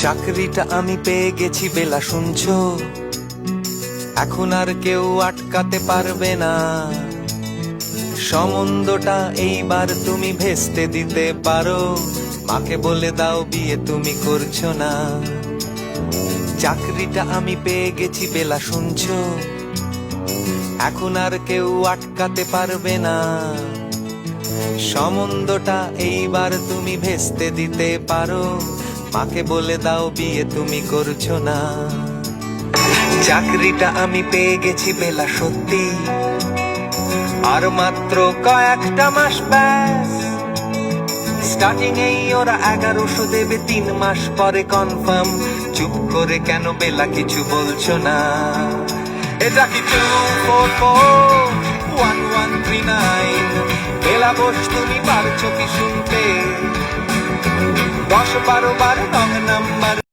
চাকরিটা আমি পেয়ে গেছি বেলা, শুনছো? এখন আর কেউ আটকাতে পারবে না। সম্বন্ধটা এইবার তুমি ভেস্তে দিতে পারো, মাকে বলে দাও বিয়ে তুমি করছো না। চাকরিটা আমি পেয়ে গেছি বেলা, শুনছো? এখন আর কেউ আটকাতে পারবে না। সম্বন্ধটা এইবার তুমি ভেস্তে দিতে পারো, মাকে বলে দাও বিয়ে তুমি করছো না। চাকরিটা আমি পেয়ে গেছি বেলা, সত্যি আর মাত্র কয়েকটা মাস ব্যাস। স্টার্টিং এই ওরা 1100 দেবে, 3 মাস পরে কনফার্ম। চুপ করে কেন বেলা কিছু বলছো না? এটা কি 2441139? বেলা বোস তুমি পারছো কি শুনতে? 10-12 বার রং নাম্বার